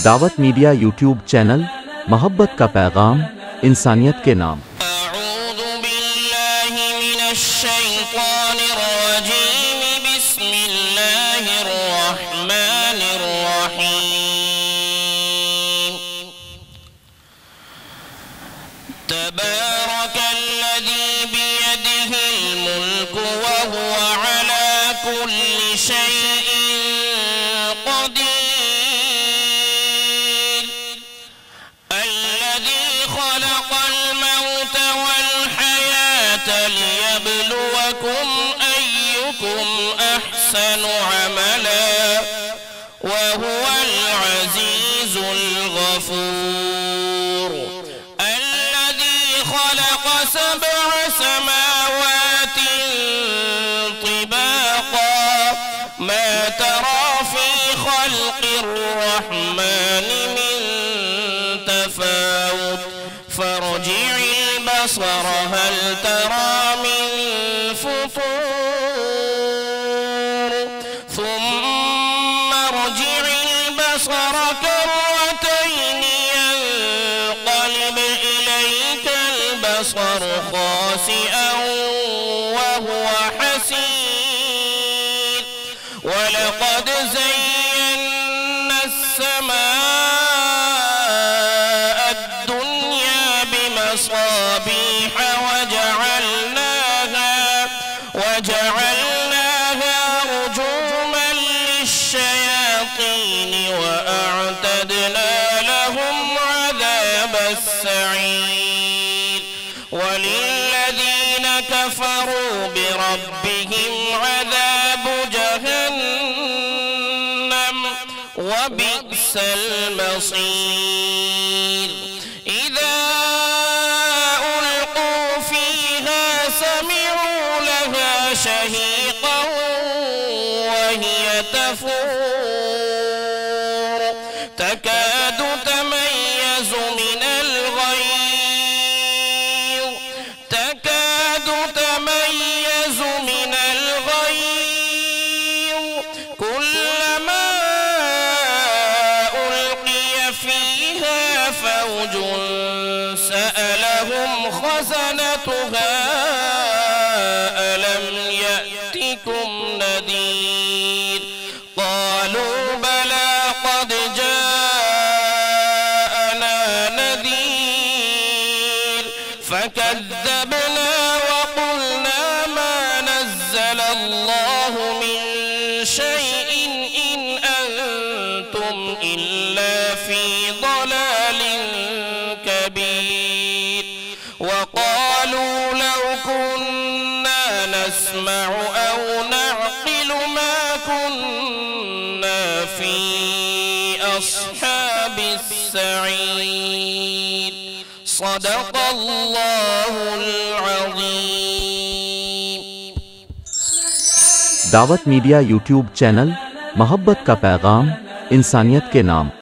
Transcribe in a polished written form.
दावत media YouTube channel, मोहब्बत का पैगाम, इंसानियत के नाम। तबारकल्लज़ी बियदिहिल मुल्कु व हुवा अला कुल्लि शैइन क़दीर अल्लज़ी खलक़ल मौत वल हयात लियब्लुवकुम अय्युकुम अहसनु अमला व हुवल अज़ीज़ुल गफूर خلق 7 سماوات طباقا ما ترى في خلق الرحمن من تفاوت فارجع البصر هل ترى من فطور ثم ارجع البصر كرتين ينقلب إليك البصر خاسئا وهو حسير ولقد زينا السماء الدنيا بمصابيح وجعلناها رجوما للشياطين وأعتدنا لهم عذاب السعير وللذين كفروا بربهم عذاب جهنم وبئس المصير إذا ألقوا فيها سمعوا لها شهيقا وهي تفور تكاد تميز من الغيظ كلما ألقي فيها فوج سألهم خزنتها ألم يأتكم نذير قالوا بلى قد جاءنا نذير فكذبنا وقلنا ما نزل الله من شيء إن أنتم إلا في ضلال كبير وقالوا لو كنا نسمع أو نعقل ما كنا في أصحاب السعير صدق الله العظيم। दावत मीडिया यूट्यूब चैनल, मोहब्बत का पैगाम, इंसानियत के नाम।